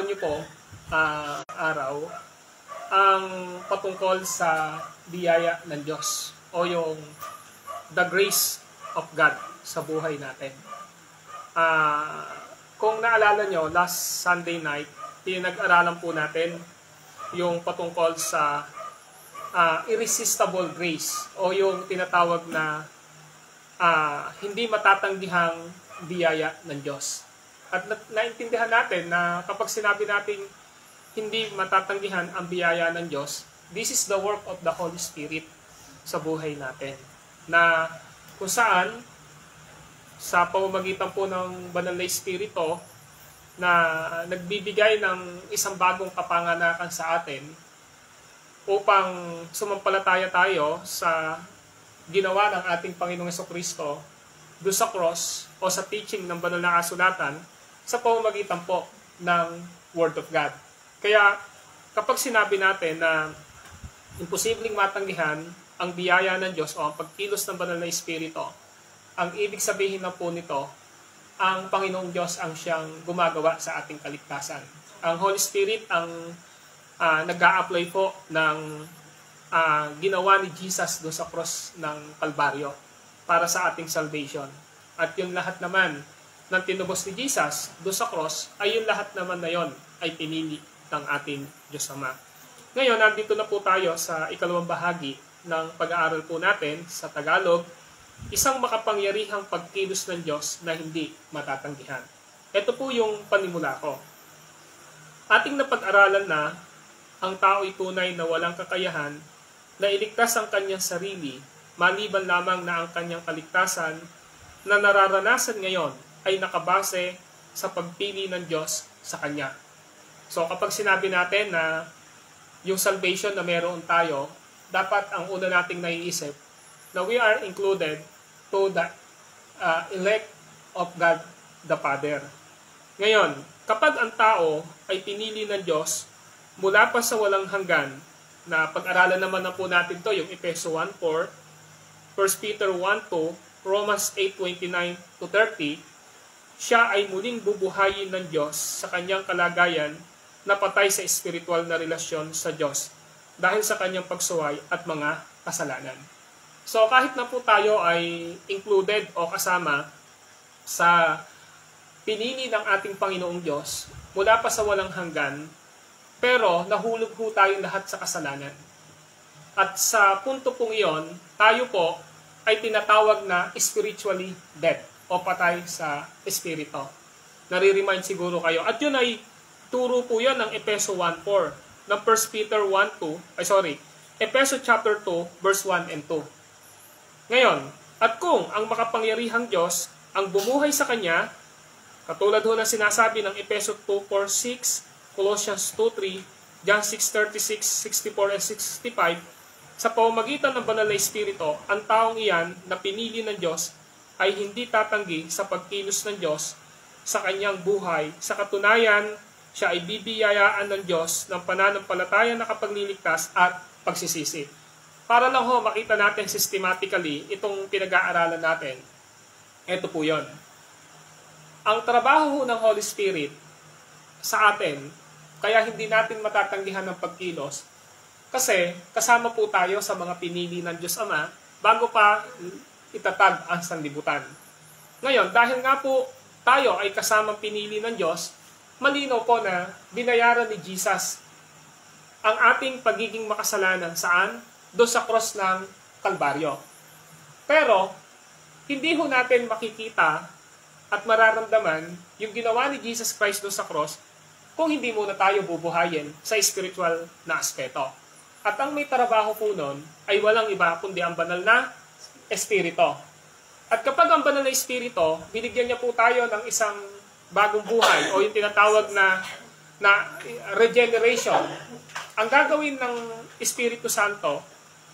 niyo po, araw, ang patungkol sa biyaya ng Diyos o yung the grace of God sa buhay natin. Kung naalala nyo, last Sunday night, pinag-aralan po natin yung patungkol sa irresistible grace o yung tinatawag na hindi matatanggihang biyaya ng Diyos. At naintindihan natin na kapag sinabi natin hindi matatanggihan ang biyaya ng Diyos, this is the work of the Holy Spirit sa buhay natin. Na kung saan, sa pamamagitan po ng Banal na Espiritu na nagbibigay ng isang bagong kapanganakan sa atin upang sumampalataya tayo sa ginawa ng ating Panginoong Jesucristo doon sa cross o sa teaching ng Banal na Kasulatan sa pamamagitan po ng Word of God. Kaya kapag sinabi natin na imposibleng matanggihan ang biyaya ng Diyos o ang pagkilos ng Banal na Espiritu, ang ibig sabihin na po nito, ang Panginoong Diyos ang siyang gumagawa sa ating kaligtasan. Ang Holy Spirit ang nag-a-apply po ng ginawa ni Jesus doon sa cross ng Kalbaryo para sa ating salvation. At yung lahat naman ng tinubos ni Jesus doon sa cross, ay yung lahat naman na yon ay pinili ng ating Diyos Ama. Ngayon, nandito na po tayo sa ikalawang bahagi ng pag-aaral po natin sa Tagalog, isang makapangyarihang pagkilos ng Diyos na hindi matatanggihan. Ito po yung panimula ko. Ating napag-aralan na ang tao'y tunay na walang kakayahan na iligtas ang kanyang sarili, maliban lamang na ang kanyang kaligtasan na nararanasan ngayon ay nakabase sa pagpili ng Diyos sa Kanya. So kapag sinabi natin na yung salvation na meron tayo, dapat ang una nating naiisip na we are included to the elect of God the Father. Ngayon, kapag ang tao ay pinili ng Diyos mula pa sa walang hanggan, na pag-aralan naman na po natin to, yung Efeso 1:4, 1 Peter 1:2, Romans 8:29-30, siya ay muling bubuhayin ng Diyos sa kanyang kalagayan na patay sa espiritual na relasyon sa Diyos dahil sa kanyang pagsuway at mga kasalanan. So kahit na po tayo ay included o kasama sa pinili ng ating Panginoong Diyos mula pa sa walang hanggan, pero nahulog po tayong lahat sa kasalanan. At sa punto pong iyon, tayo po ay tinatawag na spiritually dead o patay sa espiritu. Nare-remind siguro kayo. At yun ay turo po yan ng Efeso 1:4, ng 1 Peter 1:2, Efeso chapter 2, verse 1 and 2. Ngayon, at kung ang makapangyarihang Diyos ang bumuhay sa Kanya, katulad ho na sinasabi ng Efeso 2:4-6, Colossians 2:3, John 6:36, 64 and 65, sa pamamagitan ng Banal na Espiritu, ang taong iyan na pinili ng Diyos ay hindi tatanggi sa pagkilos ng Diyos sa kanyang buhay. Sa katunayan, siya ay bibiyayaan ng Diyos ng pananampalataya na kapagliligtas at pagsisisi. Para lang ho makita natin systematically itong pinag-aaralan natin, ito po yon. Ang trabaho ng Holy Spirit sa atin, kaya hindi natin matatanggihan ng pagkilos, kasi kasama po tayo sa mga pinili ng Diyos Ama bago pa itatag ang sanlibutan. Ngayon, dahil nga po tayo ay kasamang pinili ng Diyos, malinaw po na binayaran ni Jesus ang ating pagiging makasalanan saan? Doon sa cross ng Kalbaryo. Pero, hindi ho natin makikita at mararamdaman yung ginawa ni Jesus Christ doon sa cross kung hindi muna tayo bubuhayin sa spiritual na aspeto. At ang may trabaho po nun ay walang iba kundi ang banal na Espiritu. At kapag ang Banal na Espiritu, binigyan niya po tayo ng isang bagong buhay o yung tinatawag na regeneration. Ang gagawin ng Espiritu Santo,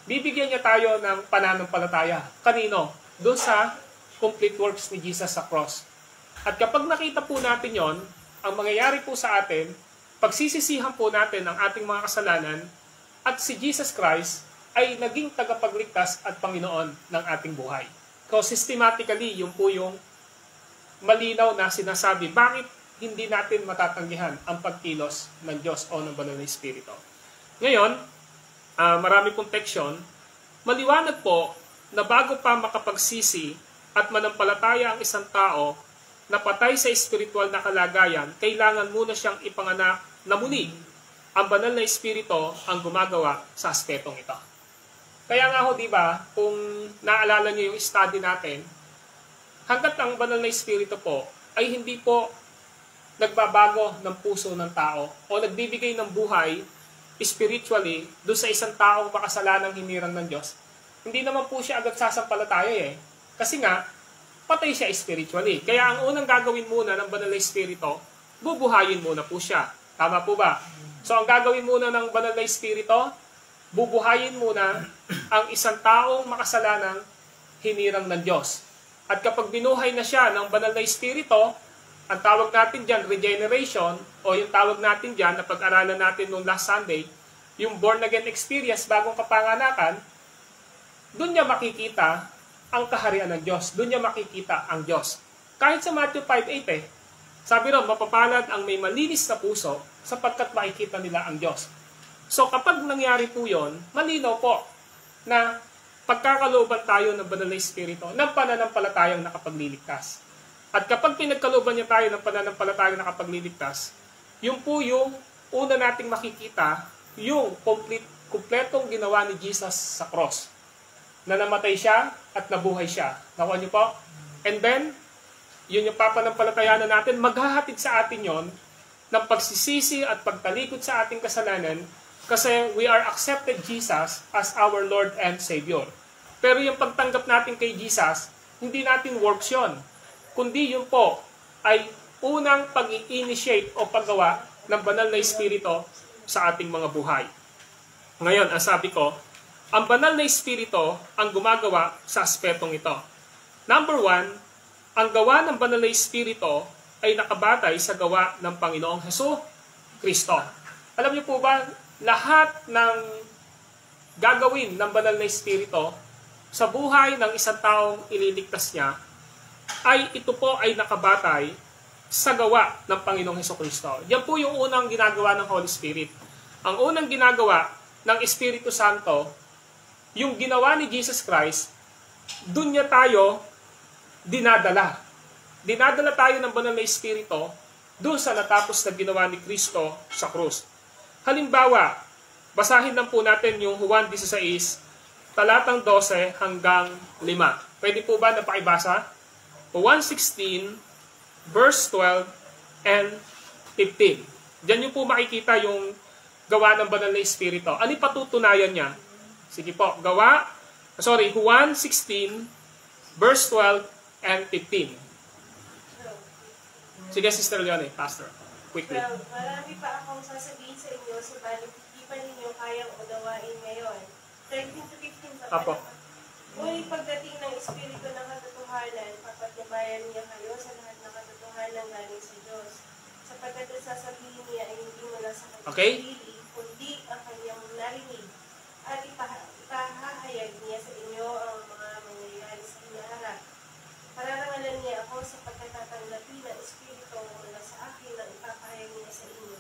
bibigyan niya tayo ng pananampalataya. Kanino? Doon sa complete works ni Jesus sa cross. At kapag nakita po natin yon, ang mangyayari po sa atin, pagsisisihan po natin ang ating mga kasalanan at si Jesus Christ ay naging tagapagligtas at Panginoon ng ating buhay. So systematically, yun po yung malinaw na sinasabi, bakit hindi natin matatanggihan ang pagkilos ng Diyos o ng Banal na Espiritu. Ngayon, marami pong teksyon, maliwanag po na bago pa makapagsisi at manampalataya ang isang tao na patay sa espiritual na kalagayan, kailangan muna siyang ipanganak na muli. Ang Banal na Espiritu ang gumagawa sa aspetong ito. Kaya nga ho, di ba, kung naalala niyo yung study natin, hanggat ang Banal na Espiritu po ay hindi po nagbabago ng puso ng tao o nagbibigay ng buhay spiritually doon sa isang taong makasalanang hinirang ng Diyos, hindi naman po siya agad sasampalataya eh. Kasi nga, patay siya spiritually. Kaya ang unang gagawin muna ng Banal na Espiritu, bubuhayin muna po siya. Tama po ba? So ang gagawin muna ng Banal na Espiritu, bubuhayin muna ang isang taong makasalanang hinirang ng Diyos. At kapag binuhay na siya ng Banal na Espiritu, ang tawag natin dyan, regeneration, o yung tawag natin dyan, na pag-aralan natin noong last Sunday, yung born-again experience, bagong kapanganakan, doon niya makikita ang kaharian ng Diyos. Doon niya makikita ang Diyos. Kahit sa Matthew 5:8 sabi ron, mapapalad ang may malinis na puso sapagkat makikita nila ang Diyos. So kapag nangyari po yun, malinaw po na pagkakalooban tayo ng Banal na Espiritu ng pananampalatayang nakapagliligtas. At kapag pinagkalooban niya tayo ng pananampalatayang nakapagliligtas, yun po yung una nating makikita, yung kumpletong ginawa ni Jesus sa cross. Na namatay siya at nabuhay siya. Nakuha niyo po? And then, yun yung papananampalatayanan natin, maghahatid sa atin yon ng pagsisisi at pagtalikod sa ating kasalanan kasi we are accepted Jesus as our Lord and Savior. Pero yung pagtanggap natin kay Jesus, hindi natin works yun. Kundi yun po ay unang pag-i-initiate o paggawa ng Banal na Espiritu sa ating mga buhay. Ngayon, ang sabi ko, ang Banal na Espiritu ang gumagawa sa aspetong ito. Number 1, ang gawa ng Banal na Espiritu ay nakabatay sa gawa ng Panginoong Hesus Kristo. Alam niyo po ba, lahat ng gagawin ng Banal na Espiritu sa buhay ng isang taong ililigtas niya, ay ito po ay nakabatay sa gawa ng Panginoong Hesus Kristo. Yan po yung unang ginagawa ng Holy Spirit. Ang unang ginagawa ng Espiritu Santo, yung ginawa ni Jesus Christ, dun niya tayo dinadala. Dinadala tayo ng Banal na Espiritu dun sa natapos na ginawa ni Kristo sa krus. Halimbawa, basahin lang po natin yung Juan 16, talatang 12 hanggang 5. Pwede po ba na pakibasa? Juan 16, verse 12 and 15. Diyan nyo po makikita yung gawa ng Banal na Espiritu. Ano patutunayan niya? Sige po, Juan 16, verse 12 and 15. Sige, Sister Leone, Pastor, quickly. Well, marami pa akong sasabihin sa inyo, subalit hindi pa ninyo kayang unawain ngayon. 13 to 15 pa Apo. Ngunit pagdating ng Espiritu ng katotohanan, papatnubayan niya kayo sa lahat ng katotohanan galing sa Diyos. Sapagkat ang sasabihin niya ay hindi mula sa kanyang sarili, kundi ang kanyang narinig. At ipahahayag niya sa inyo ang mga mangyayari sa hinaharap. Pararangalan niya ako sa pagkatatanggapin ng Espiritu mula sa akin ang ipapahayag niya sa inyo.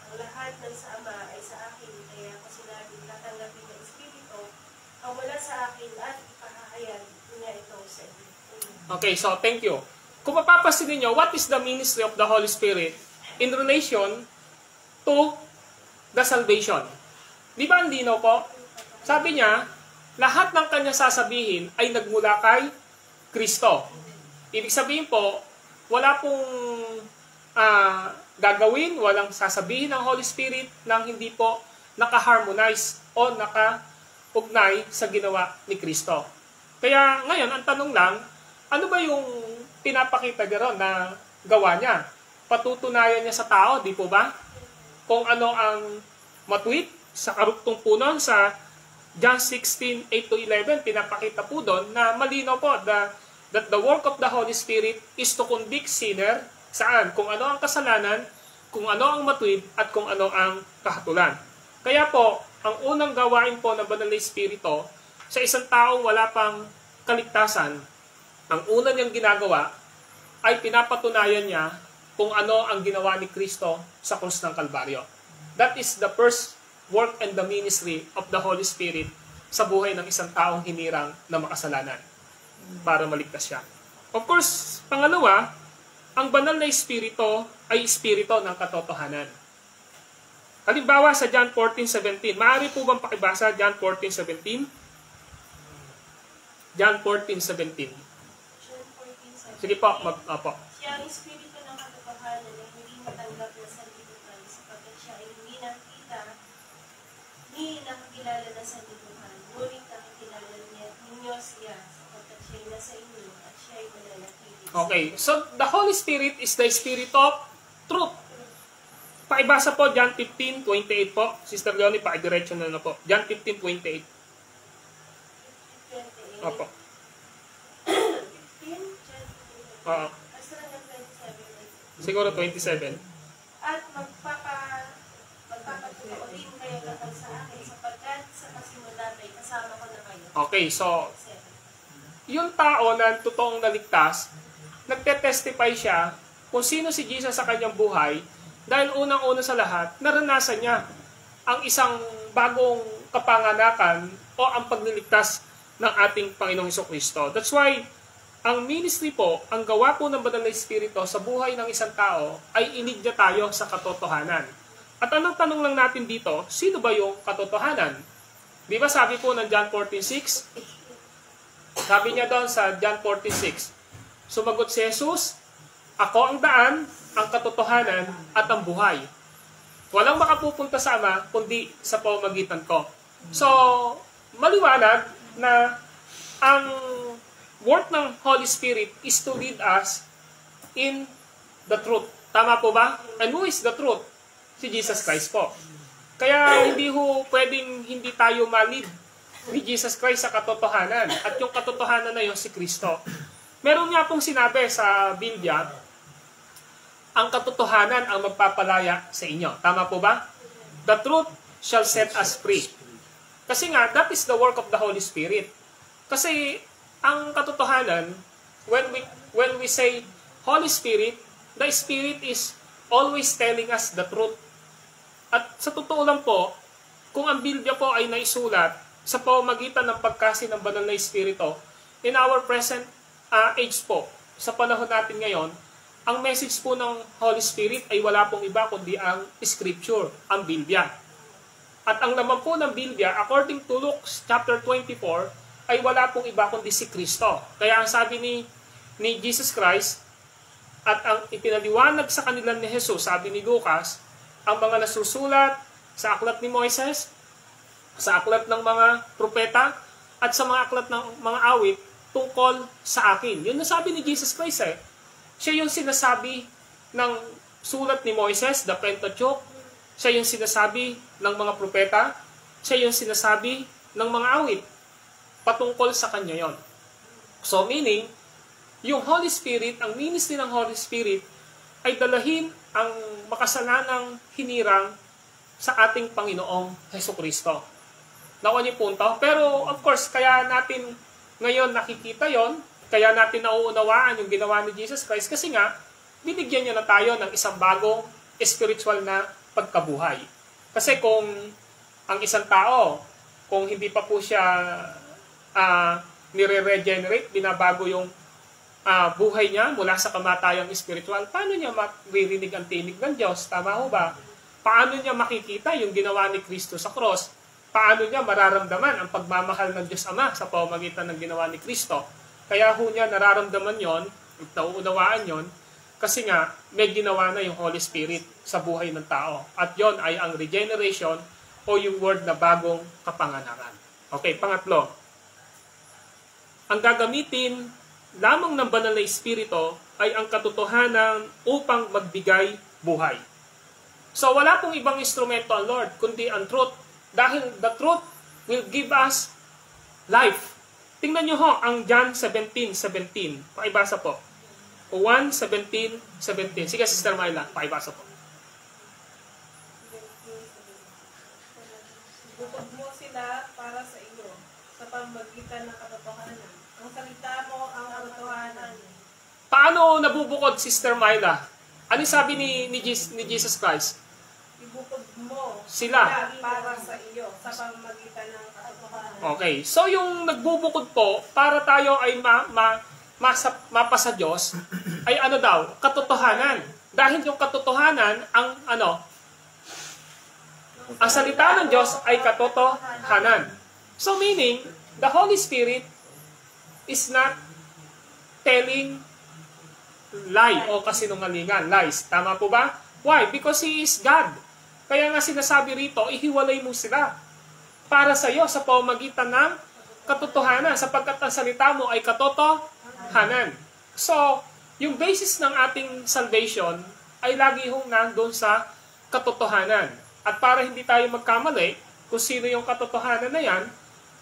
Ang lahat ng sa Ama ay sa akin, kaya ako sinabing tatanggapin ng Espiritu ang mula sa akin at ipahahayag niya ito sa inyo. Okay, so thank you. Kung mapapasin niyo, what is the ministry of the Holy Spirit in relation to the salvation? Di ba ang linaw po? Sabi niya, lahat ng kanya sasabihin ay nagmula kay Kristo. Ibig sabihin po, wala pong gagawin, walang sasabihin ng Holy Spirit nang hindi po naka-harmonize o naka-ugnay sa ginawa ni Kristo. Kaya ngayon, ang tanong lang, ano ba yung pinapakita niya ron na gawa niya? Patutunayan niya sa tao, di po ba? Kung ano ang matwid sa karugtong po nun sa John 16, 8-11, pinapakita po doon na malinaw po that the work of the Holy Spirit is to convict sinner saan? Kung ano ang kasalanan, kung ano ang matwid, at kung ano ang kahatulan. Kaya po, ang unang gawain po ng Banal na Espiritu sa isang taong wala pang kaligtasan, ang una niyang ginagawa ay pinapatunayan niya kung ano ang ginawa ni Kristo sa krus ng Kalbaryo. That is the first work and the ministry of the Holy Spirit sa buhay ng isang taong hinirang na makasalanan para maligtas siya. Of course, pangalawa, ang banal na espiritu ay espiritu ng katotohanan. Halimbawa sa John 14:17. Maaari po bang pakibasa John 14:17? John 14:17. Sige po, opo. Siya ang espiritu ng katotohanan na hindi matanggap na sanlibutan sapagkat siya ay hindi nakita ni nakakilala na sanlibutan. Ngunit nakikilala ninyo siya sapagkat siya ay nasa inyo at siya ay mananatili. Okay, so the Holy Spirit is the Spirit of truth. Pakibasa po John 15:28 po. Sister Leonie, pakidiretso na po. John 15:28. Opo. 15? Oo. Siguro 27. At magpapatuto din kayo kapag sa akin sapagkat sa pasimula ay kasama ko na kayo. Okay, so yung tao na totoong naligtas, nagte-testify siya kung sino si Jesus sa kanyang buhay dahil unang-una sa lahat, naranasan niya ang isang bagong kapanganakan o ang pagliligtas ng ating Panginoong Hesukristo. That's why, ang ministry po, ang gawa po ng Banal na Espiritu sa buhay ng isang tao ay iligya tayo sa katotohanan. At anong tanong lang natin dito, sino ba yung katotohanan? Di ba sabi po ng John 14:6? Sabi niya doon sa John 14:6, sumagot si Jesus, ako ang daan, ang katotohanan, at ang buhay. Walang makapupunta sa Ama, kundi sa pamamagitan ko. So, maliwanag na ang work ng Holy Spirit is to lead us in the truth. Tama po ba? And who is the truth? Si Jesus Christ po. Kaya hindi pwedeng hindi tayo ma-lead ni Jesus Christ sa katotohanan. At yung katotohanan na yun si Kristo. Meron nga pong sinabi sa Biblia, ang katotohanan ang magpapalaya sa inyo. Tama po ba? The truth shall set us free. Kasi nga, that is the work of the Holy Spirit. Kasi ang katotohanan, when we say Holy Spirit, the Spirit is always telling us the truth. At sa totoo lang po, kung ang Biblia po ay naisulat sa pamamagitan ng pagkasi ng Banal na Espiritu, in our present age po, sa panahon natin ngayon, ang message po ng Holy Spirit ay wala pong iba kundi ang Scripture, ang Biblia. At ang laman po ng Biblia, according to Luke chapter 24, ay wala pong iba kundi si Kristo. Kaya ang sabi ni Jesus Christ, at ang ipinaliwanag sa kanila ni Jesus, sabi ni Lucas, ang mga nasusulat sa aklat ni Moises, sa aklat ng mga propeta, at sa mga aklat ng mga awit, tungkol sa akin. Yun na sabi ni Jesus Christ eh. Siya yung sinasabi ng sulat ni Moises, the Pentateuch. Siya yung sinasabi ng mga propeta. Siya yung sinasabi ng mga awit. Patungkol sa kanya yon. So meaning, yung Holy Spirit, ang ministry ng Holy Spirit, ay dalahin ang makasalanang hinirang sa ating Panginoong Hesukristo. Nakuha niyo punto? Pero of course, kaya natin ngayon nakikita yon, kaya natin nauunawaan yung ginawa ni Jesus Christ kasi nga, binigyan niya na tayo ng isang bagong spiritual na pagkabuhay. Kasi kung ang isang tao, kung hindi pa po siya nire-regenerate, binabago yung buhay niya mula sa kamatayang spiritual, paano niya maririnig ang tinig ng Diyos? Tama ho ba? Paano niya makikita yung ginawa ni Kristo sa cross? Paano niya mararamdaman ang pagmamahal ng Diyos Ama sa pamamagitan ng ginawa ni Kristo? Kaya ho niya nararamdaman yon, nauunawaan yon, kasi nga may ginawa na yung Holy Spirit sa buhay ng tao. At yon ay ang regeneration o yung word na bagong kapanganakan. Okay, pangatlo. Ang gagamitin lamang ng Banal na Espiritu ay ang katotohanan upang magbigay buhay. So wala pong ibang instrumento ang Lord, kundi ang truth. Dahil the truth will give us life. Tingnan nyo ho ang John 17:17. Pakibasa po. 1:17:17. Sige, Sister Myla, pakibasa po. Bukod mo sila para sa iyo sa pamamagitan ng katotohanan. Ang salita mo ang katotohanan. Paano nabubukod, Sister Myla? Ano sabi ni Jesus Christ? Ibukod mo Sila. para sa iyo sa pamamagitan ng katotohanan. Okay. So, yung nagbubukod po, para tayo ay mapa sa Diyos, ay ano daw? Katotohanan. Dahil yung katotohanan, ang salita ng Diyos ay katotohanan. So, meaning, the Holy Spirit is not telling lie o kasinungalingan, lies. Tama po ba? Why? Because He is God. Kaya nga sinasabi rito, ihiwalay mo sila para sa iyo sa pamamagitan ng katotohanan, sapagkat ang salita mo ay katotohanan. So, yung basis ng ating salvation ay lagi hong nandun sa katotohanan. At para hindi tayo magkamali kung sino yung katotohanan na yan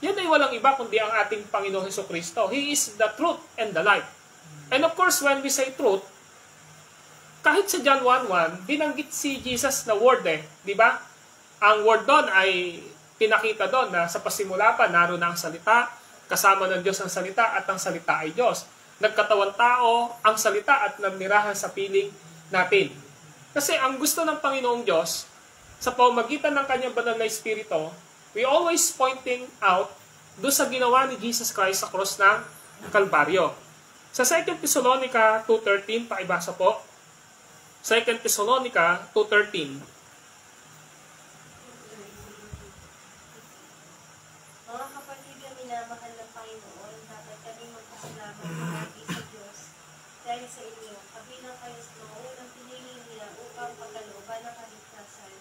ay walang iba kundi ang ating Panginoong Hesukristo. He is the truth and the light. And of course, when we say truth, kahit sa John 1:1, binanggit si Jesus na word di ba? Ang word doon ay pinakita doon na sa pasimula pa, naroon na ang salita, kasama ng Diyos ang salita at ang salita ay Diyos. Nagkatawan tao ang salita at namirahan sa piling natin. Kasi ang gusto ng Panginoong Diyos, sa pamamagitan ng kanyang banal na Espiritu, we always pointing out doon sa ginawa ni Jesus Christ sa cross ng Kalbaryo. Sa 2 Thessalonica 2:13, pakibasa po. 2 Thessalonica 2:13. Mga kapatid na minamahal ng Panginoon, dapat kami magpasalamat palagi sa Diyos dahil sa inyo, kabilang kayo sa mga unang pinili niya upang pagkalooban ng kaligtasan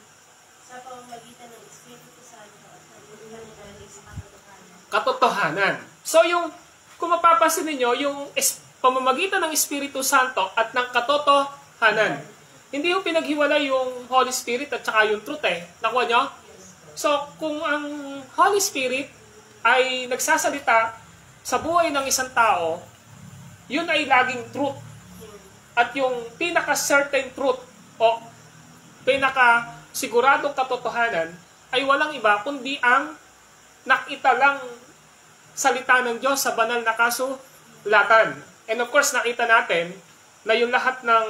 sa pamamagitan ng Espiritu Santo at naguluhan natin sa katotohanan. Katotohanan. So kung mapapansin ninyo, yung pamamagitan ng Espiritu Santo at ng katotohanan. Hindi yung pinaghiwalay yung Holy Spirit at saka yung truth Nakuha nyo? So, kung ang Holy Spirit ay nagsasalita sa buhay ng isang tao, yun ay laging truth. At yung pinaka-certain truth o pinaka-siguradong katotohanan ay walang iba kundi ang nakitalang salita ng Diyos sa banal na kasulatan. And of course, nakita natin na yung lahat ng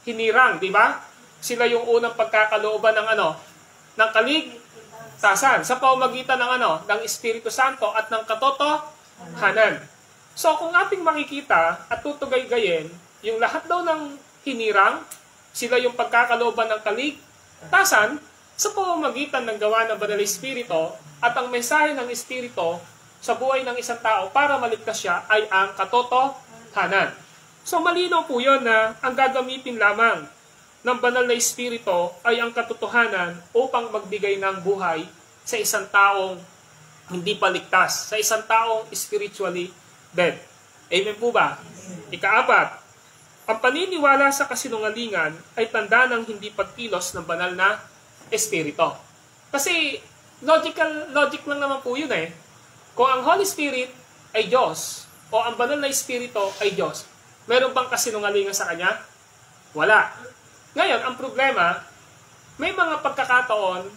hinirang, di ba? Sila yung unang pagkakalooban ng ng kaligtasan sa pamamagitan ng Espiritu Santo at ng katotohanan. So, kung ating makikita at tutugay-gayin, yung lahat daw ng hinirang, sila yung pagkakalooban ng kaligtasan sa pamamagitan ng gawa ng Banal na Espiritu at ang mensahe ng Espiritu sa buhay ng isang tao para maligtas siya ay ang katotohanan. So malinaw po yun na ang gagamitin lamang ng Banal na Espiritu ay ang katotohanan upang magbigay ng buhay sa isang taong hindi paligtas, sa isang taong spiritually dead. Amen po ba? Ika-4, ang paniniwala sa kasinungalingan ay tanda ng hindi pagkilos ng Banal na Espiritu. Kasi logic lang naman po yun Kung ang Holy Spirit ay Diyos o ang Banal na Espiritu ay Diyos, meron bang kasinungalingan sa Kanya? Wala. Ngayon, ang problema, may mga pagkakataon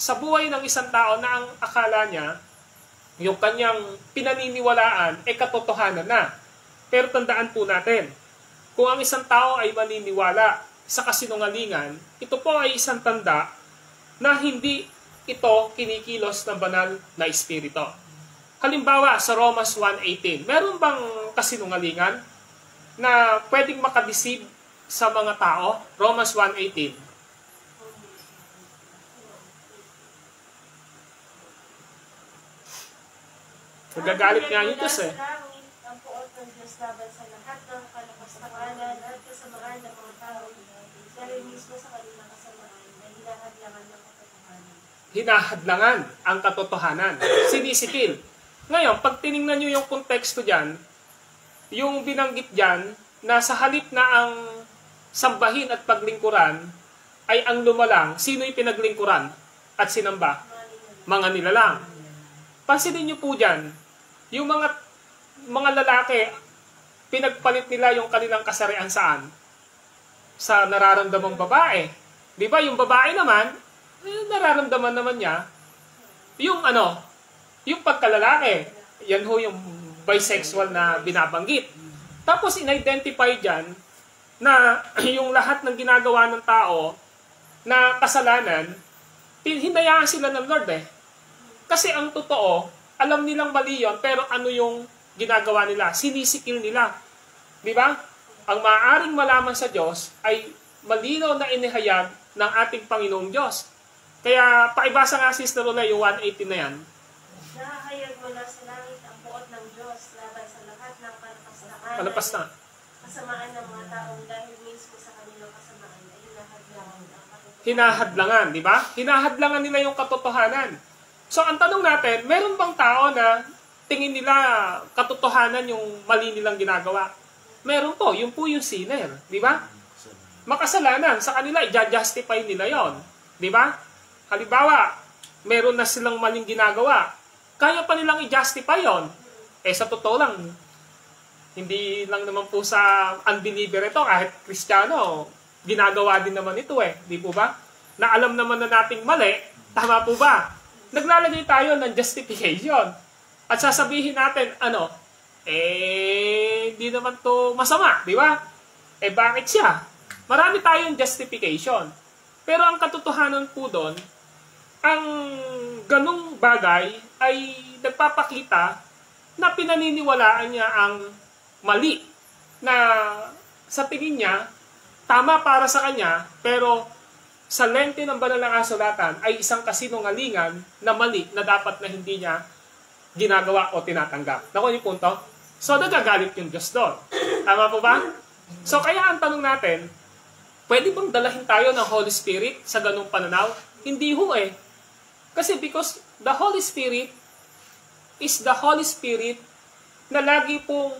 sa buhay ng isang tao na ang akala niya, yung kanyang pinaniniwalaan ay katotohanan na. Pero tandaan po natin, kung ang isang tao ay maniniwala sa kasinungalingan, ito po ay isang tanda na hindi ito kinikilos ng Banal na Espiritu. Halimbawa, sa Romans 1:18, meron bang kasinungalingan na pwedeng makadeceive sa mga tao? Romans 1:18. Nagagalit nga yung Diyos Ang puot ng Diyos laban sa lahat ng kalapastanganan at kasamaan ng mga tao dahil mismo sa kanilang kasamaan na hinahadlangan ng katotohanan. Hinahadlangan ang katotohanan. Sinisipil. Ngayon, pag tinignan nyo yung konteksto dyan, yung binanggit dyan, na sa halip na ang sambahin at paglingkuran ay ang lumalang, sino yung pinaglingkuran at sinamba? Mga nilalang. Pansinin nyo po dyan, yung mga lalaki, pinagpalit nila yung kanilang kasarian saan? Sa nararamdamang babae. Di ba? Yung babae naman, nararamdaman naman niya, yung yung pagkalalaki. Yan ho yung bisexual na binabanggit. Tapos in-identify dyan, na yung lahat ng ginagawa ng tao na kasalanan, hinayaan sila ng Lord eh. Kasi ang totoo, alam nilang mali yun, pero ano yung ginagawa nila? Sinisikil nila. Di ba? Ang maaaring malaman sa Diyos ay malinaw na inihayag ng ating Panginoong Diyos. Kaya paibasa nga Sister Lola yung 118 na yan. Nahahayag mo na sa langit ang buot ng Diyos laban sa lahat ng panapastaan. Palapas na. Kasamaan ng mga taong dahil mismo sa kanilang kasamaan ay hinahadlangan ang katotohanan. Hinahadlangan, di ba? Hinahadlangan nila yung katotohanan. So ang tanong natin, meron bang tao na tingin nila katotohanan yung mali nilang ginagawa? Meron po, yun po yung sinner, di ba? Makasalanan, sa kanila, i-justify nila yon, di ba? Halimbawa, meron na silang maling ginagawa, kaya pa nilang i-justify yon. Sa totoo lang, hindi lang naman po sa unbeliever ito, kahit Kristiyano, ginagawa din naman ito di po ba? Na alam naman na nating mali, tama po ba? Naglalagay tayo ng justification. At sasabihin natin, di naman to masama, di ba? Bakit siya? Marami tayong justification. Pero ang katotohanan po doon, ang ganung bagay ay nagpapakita na pinaniniwalaan niya ang mali. Na sa tingin niya, tama para sa kanya, pero sa lente ng banal na kasulatan ay isang kasinungalingan na mali na dapat na hindi niya ginagawa o tinatanggap. Naku yung punto? So, nagagalit yung Diyos doon. Tama po ba? So, kaya ang tanong natin, pwede bang dalahin tayo ng Holy Spirit sa ganung pananaw? Hindi ho Kasi because the Holy Spirit is the Holy Spirit na lagi pong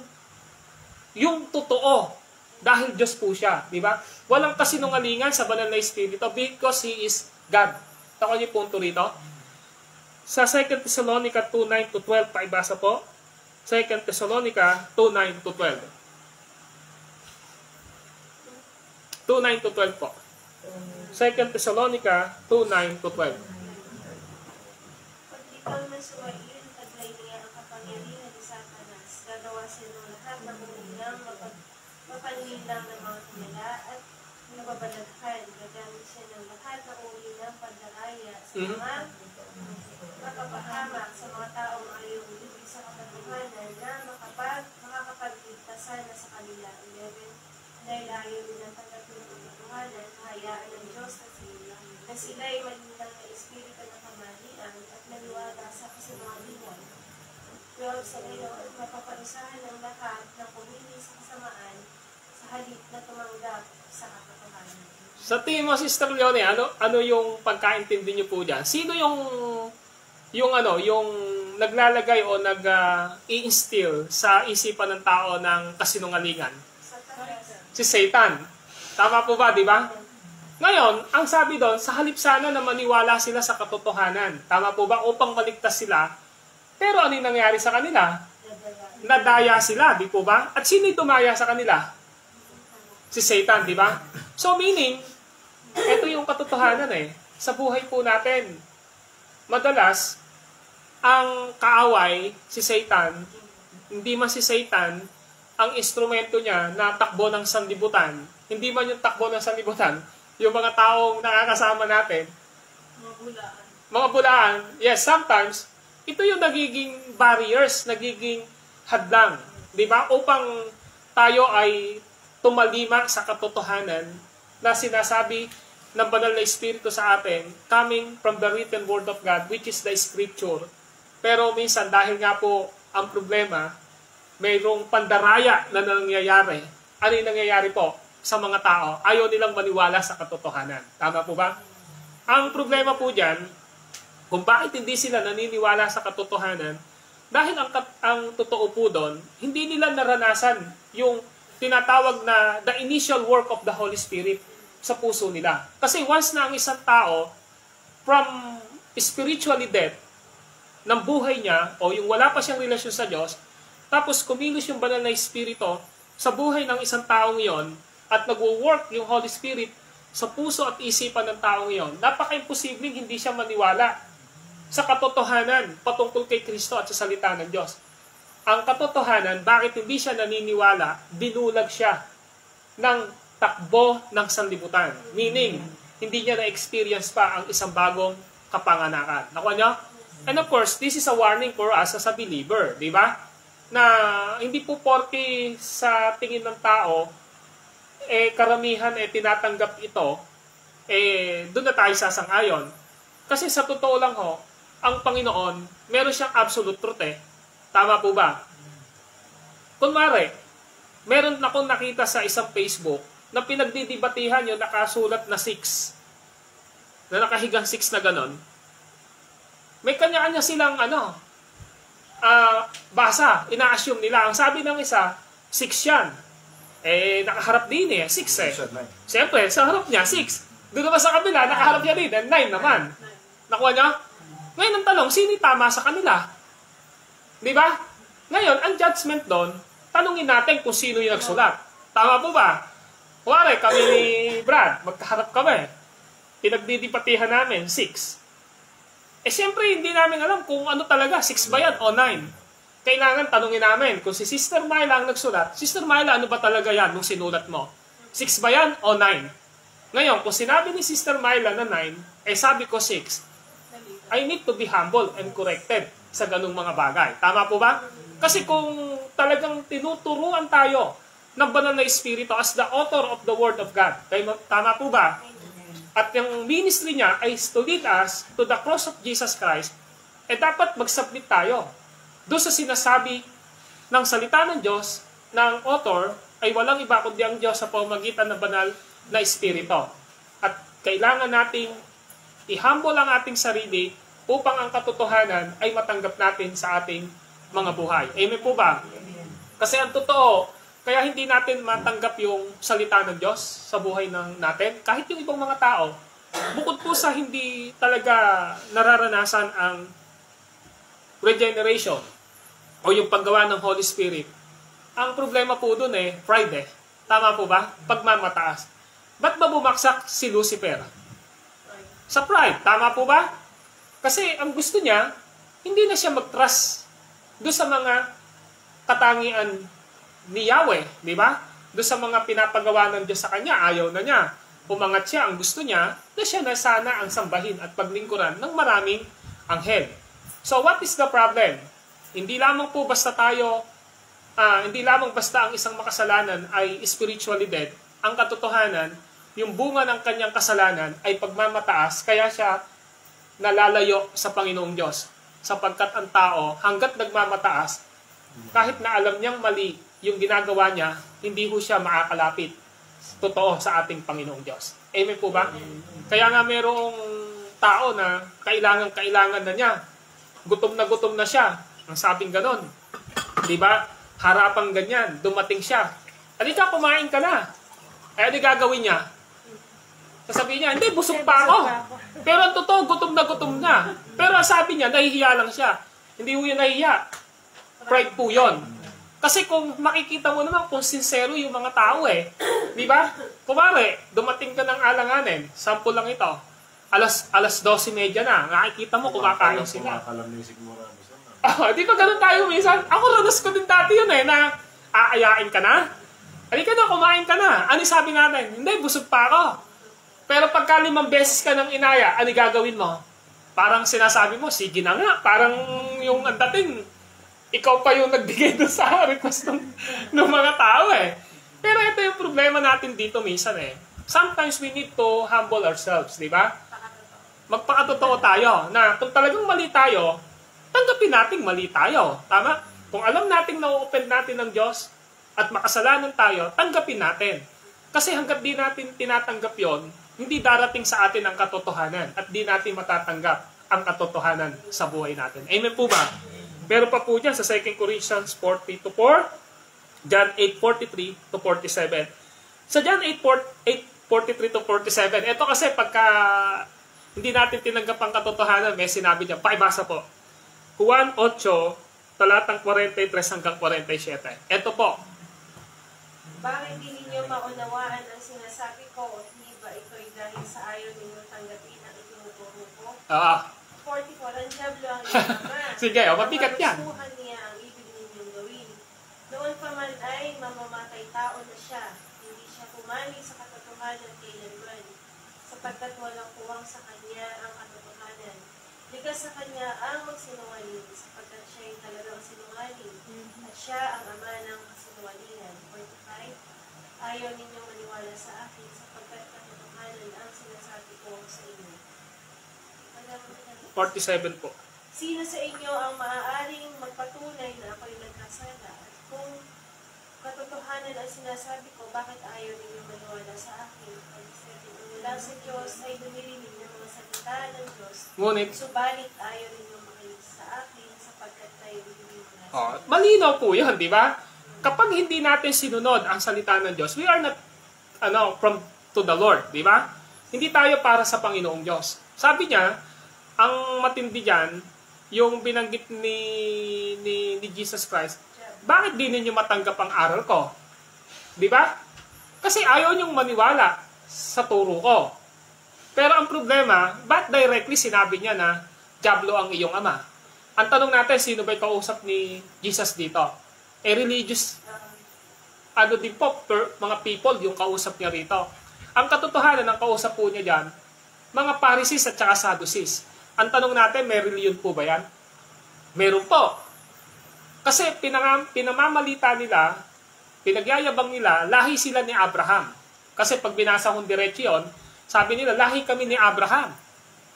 yung totoo dahil Diyos po siya. Di ba? Walang kasinungalingan sa banal na Espiritu because He is God. Tako niyo punto rito. Sa 2 Thessalonica 2:9-12, paibasa po. 2 Thessalonica 2:9-12. 2:9-12 po. 2 Thessalonica 2:9-12. Pag ikaw na suwain, taglay niya ang kapangyarihan ni Satanas, gagawa sila lahat ng umilang, mapanlilang ng mga tulala at nababalaghan. Gagamit siya ng lahat ng umilang pandaraya sa mga makapahamak sa mga taong ayaw ibig sa katotohanan na makakapagligtasan na sa kanila. 11. Dahil ayaw nilang tanggapin ang katotohanan, hayaan ng Diyos na sila ay malintang na espiritu ng kamalian at naniwala sa kasinungalingan. 12. Sa ngayon, mapaparisahan ng lahat na pumili sa kasamaan sa halip na tumanggap sa katotohanan. Sa tingin mo, Sister Leone, ano yung pagkaintindi niyo po dyan? Sino yung naglalagay o nag-i-instill sa isipan ng tao ng kasinungalingan? Si Satan. Tama po ba, di ba? Ngayon, ang sabi doon, sa halip sana na maniwala sila sa katotohanan. Tama po ba? Upang maligtas sila. Pero ano yung nangyari sa kanila? Nadaya sila, di po ba? At sino yung tumaya sa kanila? Si Satan, di ba? So meaning, ito yung katotohanan sa buhay po natin. Madalas, ang kaaway, si Satan, hindi man si Satan, ang instrumento niya na takbo ng sanlibutan, hindi man yung takbo ng sanlibutan, yung mga taong nakakasama natin, mga bulaan, yes, sometimes, ito yung nagiging barriers, nagiging hadlang, di ba? Upang tayo ay tumalima sa katotohanan na sinasabi ng banal na Espiritu sa atin, coming from the written word of God, which is the Scripture. Pero minsan, dahil nga po ang problema, mayroong pandaraya na nangyayari. Ano yung nangyayari po sa mga tao? Ayaw nilang maniwala sa katotohanan. Tama po ba? Ang problema po dyan, kung bakit hindi sila naniniwala sa katotohanan, dahil ang totoo po doon, hindi nila naranasan yung tinatawag na the initial work of the Holy Spirit sa puso nila. Kasi once na ang isang tao, from spiritually dead, ng buhay niya, o yung wala pa siyang relasyon sa Diyos, tapos kumilos yung banal na Espiritu sa buhay ng isang taong yon at nagwo-work yung Holy Spirit sa puso at isipan ng taong yon, napaka-imposibleng hindi siya maniwala sa katotohanan patungkol kay Kristo at sa salita ng Diyos. Ang katotohanan, bakit hindi siya naniniwala, binulag siya ng takbo ng sanlibutan. Meaning, hindi niya na-experience pa ang isang bagong kapanganakan. Nakuha niyo? And of course, this is a warning for us as a believer, di ba? Na hindi po porke sa tingin ng tao, karamihan tinatanggap ito, doon na tayo sasang-ayon. Kasi sa totoo lang ho, ang Panginoon, meron siyang absolute truth Tama po ba? Kunwari, meron akong nakita sa isang Facebook na pinagdidibatihan yung nakasulat na 6. Na nakahigang 6 na ganon. May kanya-kanya silang basa. Ina-assume nila. Ang sabi ng isa, 6 yan. Nakaharap din 6 Siyempre, sa harap niya, 6. Doon naman sa kabila, nakaharap niya din. 9 naman. Nakuha niya? Ngayon ang tanong, sino tama sa kanila? Di ba? Ngayon, ang judgment doon, tanungin natin kung sino yung nagsulat. Tama po ba? Kuwari, kami ni Brad, magkaharap kami. Pinagdidipatihan namin, 6. Siyempre, hindi namin alam kung ano talaga, 6 ba yan o 9. Kailangan tanungin namin kung si Sister Myla ang nagsulat, Sister Myla, ano ba talaga yan nung sinulat mo? 6 ba yan o 9? Ngayon, kung sinabi ni Sister Myla na 9, sabi ko 6, I need to be humble and corrected sa ganung mga bagay. Tama po ba? Kasi kung talagang tinuturuan tayo ng banal na Espiritu as the author of the Word of God, tama po ba? At yung ministry niya ay to lead us to the cross of Jesus Christ, dapat mag-submit tayo. Doon sa sinasabi ng salita ng Diyos, ng author, ay walang iba kundi ang Diyos sa pamamagitan ng banal na Espiritu. At kailangan nating i-humble ang ating sarili upang ang katotohanan ay matanggap natin sa ating mga buhay. Amen po ba? Kasi ang totoo, kaya hindi natin matanggap yung salita ng Diyos sa buhay natin. Kahit yung ibang mga tao, bukod po sa hindi talaga nararanasan ang regeneration o yung paggawa ng Holy Spirit, ang problema po dun pride Tama po ba? Pagmamataas. Ba't ba bumaksak si Lucifer? Sa pride. Tama po ba? Kasi ang gusto niya, hindi na siya mag-trust doon sa mga katangian ni Yahweh, di ba? Doon sa mga pinapagawa ng Diyos sa kanya, ayaw na niya. Umangat siya, ang gusto niya, na siya na sana ang sambahin at paglingkuran ng maraming anghel. So what is the problem? Hindi lamang po basta tayo, hindi lamang basta ang isang makasalanan ay spiritually dead. Ang katotohanan, yung bunga ng kanyang kasalanan ay pagmamataas, kaya siya nalalayo sa Panginoong Diyos. Sapagkat ang tao, hanggat nagmamataas, kahit na alam niyang mali yung ginagawa niya, hindi ho siya makakalapit totoo sa ating Panginoong Diyos. Amen po ba? Kaya nga merong tao na kailangan na niya. Gutom na siya. Ang sabing ganon. Di ba? Harapang ganyan. Dumating siya. Halika, kumain ka na. Ano gagawin niya? Sasabihin niya, hindi, busog pa ako. Pero ang totoo, gutom na. Pero ang sabi niya, nahihiya lang siya. Hindi ho yun nahihiya. Pride po yun. Kasi kung makikita mo naman kung sincero yung mga tao di ba? Kumari, dumating ka ng alanganin, sample lang ito, alas 12:30 na, nakikita mo kumakain sila. Di ba ganun tayo minsan? Ako ranas ko din dati yun na aayain ka na? Halika na, kumain ka na. Ano sabi natin? Hindi, busog pa ako. Pero pagka 5 beses ka ng inaya, ano gagawin mo? Parang sinasabi mo, sige na nga. Parang yung andating, ikaw pa yung nagbigay doon sa request ng mga tao Pero ito yung problema natin dito minsan Sometimes we need to humble ourselves, di ba? Magpakatotoo tayo na kung talagang mali tayo, tanggapin natin mali tayo. Tama? Kung alam natin na open natin ng Diyos at makasalanan tayo, tanggapin natin. Kasi hanggat di natin tinatanggap yon, hindi darating sa atin ang katotohanan at di natin matatanggap ang katotohanan sa buhay natin. Amen po ba? Meron pa po dyan sa 2 Corinthians 4:3-4, John 8:43-47. Sa John 8:43-47, ito kasi pagka hindi natin tinanggap ang katotohanan, may sinabi niya, pakibasa po. Juan 8, talatang 43 hanggang 47. Ito po. Bakit hindi ninyo maunawaan ang sinasabi ko? Hindi ba ito'y dahil sa ayaw ninyo tanggapin ang itinuturo ko? 44, ang Diablo ang iyong Sige, mabigat yan. Gustuhan niya ang ibig ninyong gawin. Noon pa man ay mamamatay tao na siya. Hindi siya sumali sa katotohanan kailanman, sapagkat walang kuwang sa kanya ang katotohanan. Ligas sa kanya ang magsinungaling, sapagkat siya ay talagang sinungaling, at siya ang ama ng kasinungalingan. 45. Ayaw ninyong maniwala sa akin, sapagkat katotohanan ang sinasabi ko sa inyo. 47 po. Sino sa inyo ang maaaring magpatunay na ako'y nagkasala? At kung katotohanan ang sinasabi ko, bakit ayaw ninyong maniwala sa akin? 47. Ang mula sa Diyos ay dumirinig ng mga salita ng Diyos. Ngunit, Subalit ayaw ninyong makinig sa akin sapagkat tayo dumirinig na sa oh, malinaw po yun, di ba? Kapag hindi natin sinunod ang salita ng Diyos, we are not from to the Lord, di ba? Hindi tayo para sa Panginoong Diyos. Sabi niya, ang matindi diyan, yung binanggit ni Jesus Christ, bakit di ninyo matanggap ang aral ko? Di ba? Kasi ayaw niyong maniwala sa turo ko. Pero ang problema, ba't directly sinabi niya na diablo ang iyong ama? Ang tanong natin, sino ba'y kausap ni Jesus dito? Religious, din po, mga people yung kausap niya rito. Ang katotohanan ng kausap po niya dyan, mga Pharisees at saka Sadducees. Ang tanong natin, may reliyon po ba yan? Meron po. Kasi pinamamalita nila, pinagyayabang nila, lahi sila ni Abraham. Kasi pag binasa kong diretso yun, sabi nila, lahi kami ni Abraham.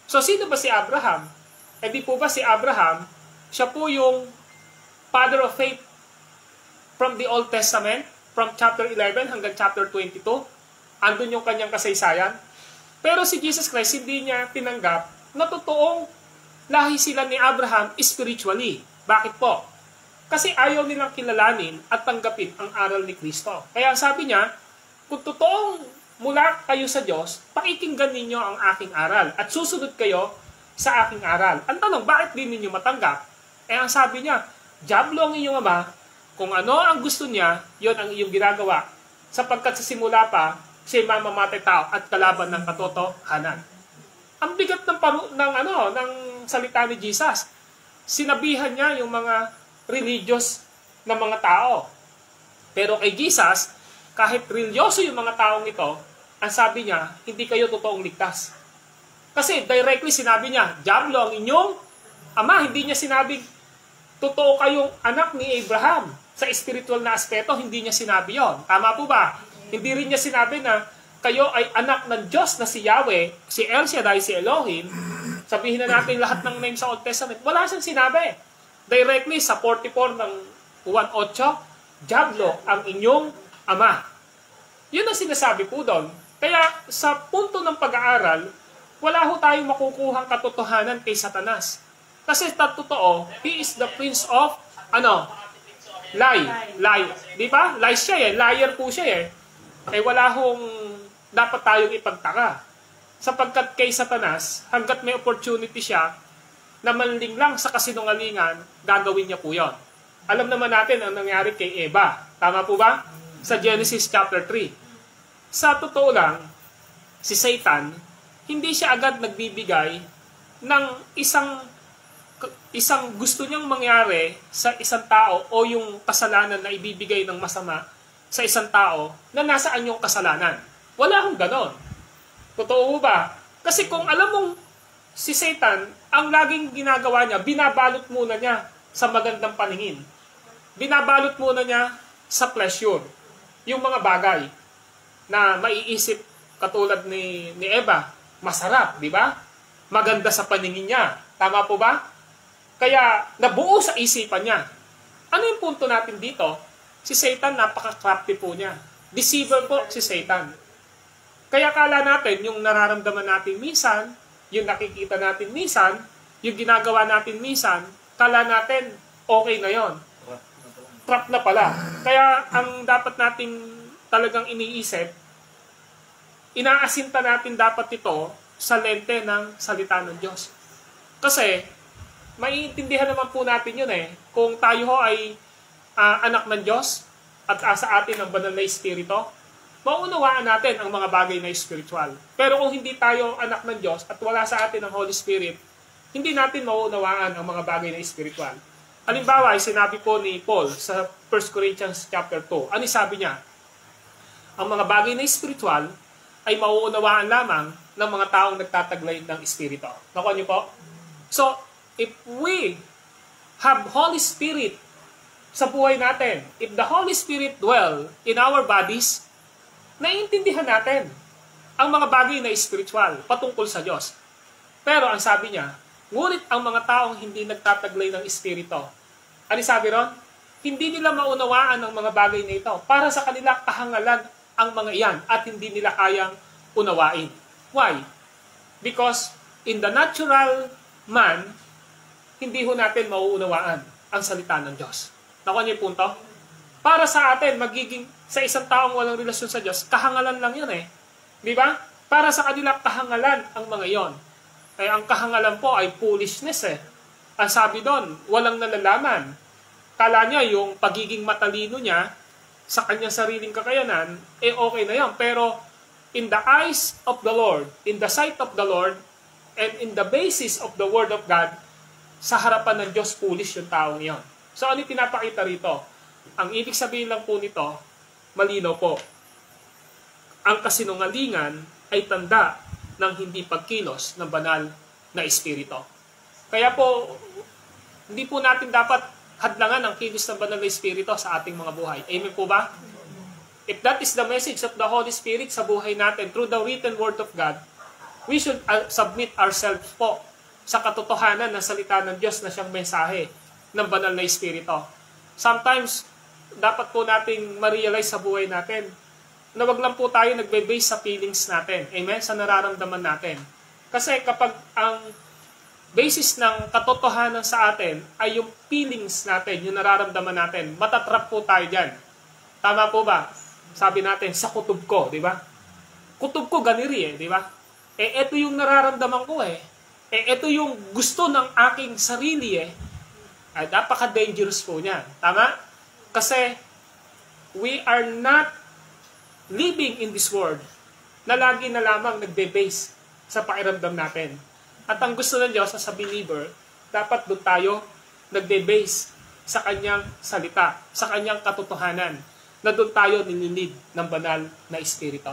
So, sino ba si Abraham? E di po ba si Abraham, siya po yung father of faith from the Old Testament, from chapter 11 hanggang chapter 22. Andun yung kanyang kasaysayan. Pero si Jesus Christ, hindi niya tinanggap na totoong lahi sila ni Abraham spiritually. Bakit po? Kasi ayaw nilang kilalanin at tanggapin ang aral ni Kristo. Kaya sabi niya, kung totoong mula kayo sa Diyos, pakikinggan ninyo ang aking aral at susunod kayo sa aking aral. Ang tanong, bakit di ninyo matanggap? Ang sabi niya, diablo ang inyong ama, kung ano ang gusto niya, yon ang iyong ginagawa. Sapagkat sa simula pa, siya'y mamamatay tao at kalaban ng katotohanan. Ang bigat ng salita ni Jesus. Sinabihan niya yung mga religious na mga tao. Pero kay Jesus, kahit religyoso yung mga taong ito, ang sabi niya, hindi kayo totoong ligtas. Kasi directly sinabi niya, diablo ang inyong ama. Hindi niya sinabing, totoo kayong anak ni Abraham. Sa spiritual na aspeto, hindi niya sinabi yon. Tama po ba? Hindi rin niya sinabi na kayo ay anak ng Diyos na si Yahweh, si El Shaddai, si Elohim. Sabihin na natin lahat ng names sa Old Testament. Wala siyang sinabi. Directly sa 44 ng 1:8, diablo ang inyong ama. Yun ang sinasabi po doon. Kaya sa punto ng pag-aaral, wala ho tayong makukuhang katotohanan kay Satanas. Kasi totoo, he is the prince of lie. Di ba? Lies siya eh. Liar po siya eh. Wala hong dapat tayong ipagtaka. Sapagkat kay Satanas, hanggat may opportunity siya na manling lang sa kasinungalingan, gagawin niya po yun. Alam naman natin ang nangyari kay Eva. Tama po ba? Sa Genesis chapter 3. Sa totoo lang, si Satan, hindi siya agad nagbibigay ng isang gusto niyang mangyari sa isang tao o yung kasalanan na ibibigay ng masama sa isang tao na nasaan yung kasalanan. Wala akong ganon. Totoo ba? Kasi kung alam mong si Satan, ang laging ginagawa niya, binabalot muna niya sa magandang paningin. Binabalot muna niya sa pleasure. Yung mga bagay na maiisip katulad ni Eva, masarap, di ba? Maganda sa paningin niya. Tama po ba? Kaya nabuo sa isipan niya. Ano yung punto natin dito? Si Satan, napaka-crafty po niya. Deceiver po si Satan. Kaya kala natin, yung nararamdaman natin minsan, yung nakikita natin minsan, yung ginagawa natin minsan, kala natin, okay na yon. Trap na pala. Kaya ang dapat nating talagang iniisip, inaasinta natin dapat ito sa lente ng salita ng Diyos. Kasi, maiintindihan naman po natin yun eh. Kung tayo ho ay anak ng Diyos at sa atin ang banal na Espiritu, maunawaan natin ang mga bagay na spiritual. Pero kung hindi tayo anak ng Diyos at wala sa atin ang Holy Spirit, hindi natin maunawaan ang mga bagay na spiritual. Halimbawa, ay sinabi po ni Paul sa 1 Corinthians chapter 2. Ano sabi niya? ang mga bagay na spiritual ay mauunawaan lamang ng mga taong nagtataglay ng Espiritu. Nakuha niyo po? So, if we have Holy Spirit sa buhay natin, if the Holy Spirit dwell in our bodies, naiintindihan natin ang mga bagay na spiritual patungkol sa Diyos. Pero ang sabi niya, ngunit ang mga taong hindi nagtataglay ng Espiritu, ano sabi ron? Hindi nila maunawaan ang mga bagay na ito. Para sa kanila, kahangalan ang mga iyan at hindi nila kayang unawain. Why? Because in the natural man, hindi ho natin mauunawaan ang salita ng Diyos. Nakuha niyo yung punto? Para sa atin, magiging sa isang taong walang relasyon sa Diyos, kahangalan lang yan eh. Di ba? Para sa kanila, kahangalan ang mga iyon. Eh, ang kahangalan po ay foolishness eh. Ang sabi doon, walang nalalaman. Kala niya yung pagiging matalino niya sa kanyang sariling kakayanan, eh okay na yan. Pero in the eyes of the Lord, in the sight of the Lord, and in the basis of the Word of God, sa harapan ng Diyos, foolish yung taong iyon. So ano pinapakita rito? Ang ibig sabihin lang po nito, malinaw po. Ang kasinungalingan ay tanda ng hindi pagkilos ng banal na espiritu. Kaya po, hindi po natin dapat hadlangan ang kilos ng banal na espiritu sa ating mga buhay. Amen po ba? If that is the message of the Holy Spirit sa buhay natin through the written Word of God, we should submit ourselves po sa katotohanan ng salita ng Diyos na siyang mensahe ng banal na espiritu. Sometimes, dapat po nating ma-realize sa buhay natin na wag lang po tayo nagbe-base sa feelings natin. Amen? Sa nararamdaman natin. Kasi kapag ang basis ng katotohanan sa atin ay yung feelings natin, yung nararamdaman natin, matatrap po tayo dyan. Tama po ba? Sabi natin, sa kutob ko, di ba? Kutob ko ganiri di ba? Eh, ito yung nararamdaman ko eh. Eh, ito yung gusto ng aking sarili eh. Ay, napaka-dangerous po niyan. Tama? Kasi, we are not living in this world na lagi na lamang nagbe-base sa pakiramdam natin. At ang gusto ng Diyos sa believer, dapat doon tayo nagbe-base sa kanyang salita, sa kanyang katotohanan, na doon tayo nililid ng banal na espiritu.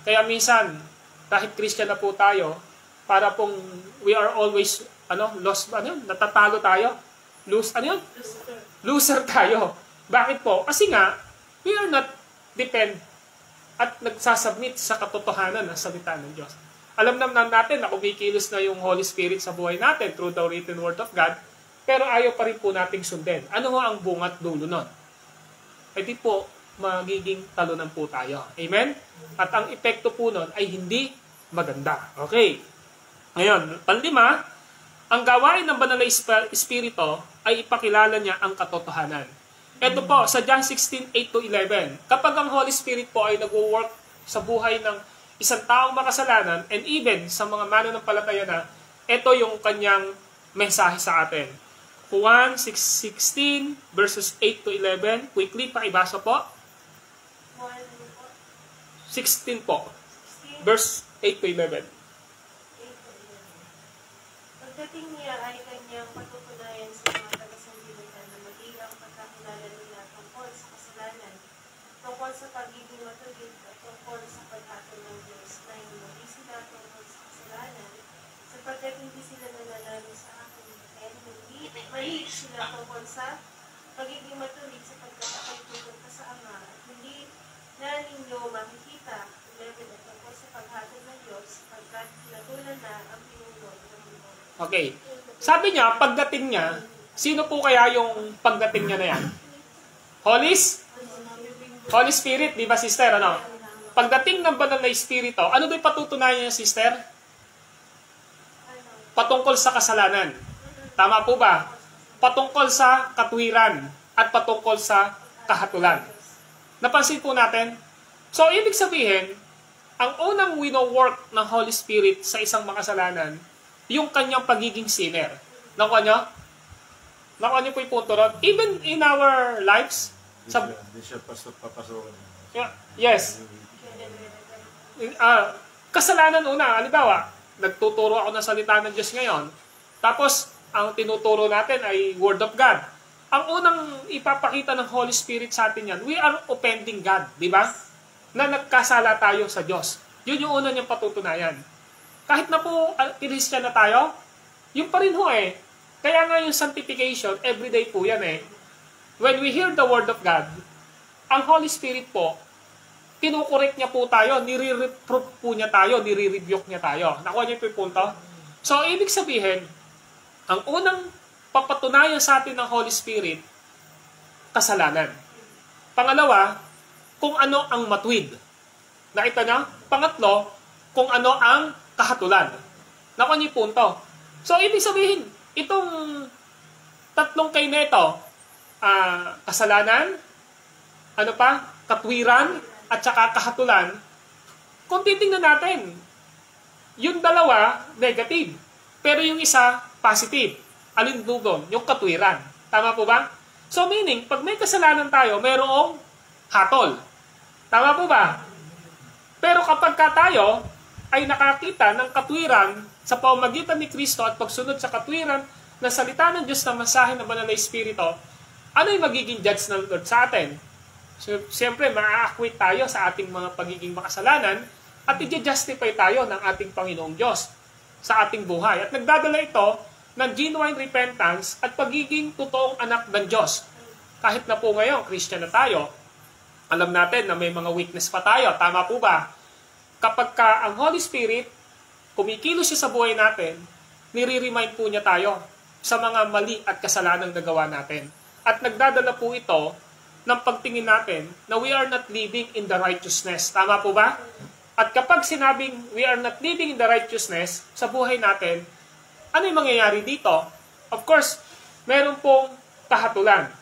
Kaya minsan, kahit Christian na po tayo, para pong we are always lost, natatalo tayo, loser tayo. Bakit po? Kasi nga, we are not depend at nagsasubmit sa katotohanan ng salita ng Diyos. Alam naman natin na kumikilos na yung Holy Spirit sa buhay natin through the written Word of God, pero ayaw pa rin po nating sundin. Ano ho ang bungat dulo nun? E di po, magiging talunan po tayo. Amen? At ang epekto po nun ay hindi maganda. Okay. Ngayon, panlima, ang gawain ng banal na espiritu ay ipakilala niya ang katotohanan. Ito po, sa John 16:8-11, kapag ang Holy Spirit po ay nag-work sa buhay ng isang taong makasalanan, and even sa mga mananampalataya na, ito yung kanyang mensahe sa atin. Juan 6:16 verses 8-11, quickly, pakibasa po. 16 po, verse 8-11. Pagdating niya ay kanyang patutunayan sa mga taga-sanlibutan na maging ang pagkakilala nila tungkol sa kasalanan, tungkol sa pagiging matuwid at tungkol sa paghatol ng Diyos na hindi sila tungkol sa kasalanan, sapagkat hindi sila nananalo sa akin, and hindi mali sila tungkol sa pagiging matuwid sa pagkakapay tungkol ka sa Ama, at hindi na ninyo makikita 11 at tungkol sa paghatol ng Diyos, sapagkat natulan na ang pinuno ng mundo. Okay. Sabi niya, pagdating niya, sino po kaya yung pagdating niya na yan? Holy Spirit, di ba sister? Ano? Pagdating ng banal na espiritu, ano do'y patutunayan niya, sister? Patungkol sa kasalanan. Tama po ba? Patungkol sa katwiran at patungkol sa kahatulan. Napansin po natin? So, ibig sabihin, ang unang wino-work ng Holy Spirit sa isang makasalanan, yung kanyang pagiging sinner. Nakuha nyo? Nakuha nyo po yung punto ron? Even in our lives, Hindi siya papasokan. yes. Kasalanan una, halimbawa, nagtuturo ako ng salita ng Diyos ngayon, tapos ang tinuturo natin ay Word of God. Ang unang ipapakita ng Holy Spirit sa atin yan, we are offending God, di ba? na nagkasala tayo sa Diyos. Yun yung una niyang patutunayan. Kahit na po Christian na tayo, yun pa rin ho eh. Kaya nga yung sanctification, everyday po yan eh. When we hear the Word of God, ang Holy Spirit po, kinukorek niya po tayo, nire-reproof po niya tayo, nire-rebuke niya tayo. Nakuha niyo po yung punto? So, ibig sabihin, ang unang papatunayan sa atin ng Holy Spirit, kasalanan. Pangalawa, kung ano ang matwid. Nakita niyo? Pangatlo, kung ano ang kahatulan. Nakuha niyo yung punto. So, ibig sabihin, itong tatlong kay neto, kasalanan, ano pa, katwiran, at saka kahatulan, kung titingnan natin, yung dalawa, negative. Pero yung isa, positive. Alin doon? Yung katwiran. Tama po ba? So meaning, pag may kasalanan tayo, mayroong hatol. Tama po ba? Pero kapag tayo ay nakakita ng katwiran sa pamamagitan ni Kristo at pagsunod sa katwiran na salita ng Diyos na mensahe ng Banal na Espiritu, ano yung magiging judge ng Lord sa atin? So, siyempre, ma-acquit tayo sa ating mga pagiging makasalanan at i-justify tayo ng ating Panginoong Diyos sa ating buhay. At nagdadala ito ng genuine repentance at pagiging totoong anak ng Diyos. Kahit na po ngayon, Christian na tayo, alam natin na may mga weakness pa tayo. Tama po ba? Kapag ang Holy Spirit, kumikilos siya sa buhay natin, nire-remind po niya tayo sa mga mali at kasalanang nagawa natin. At nagdadala po ito ng pagtingin natin na we are not living in the righteousness. Tama po ba? At kapag sinabing we are not living in the righteousness sa buhay natin, ano yung mangyayari dito? Of course, meron pong kahatulan.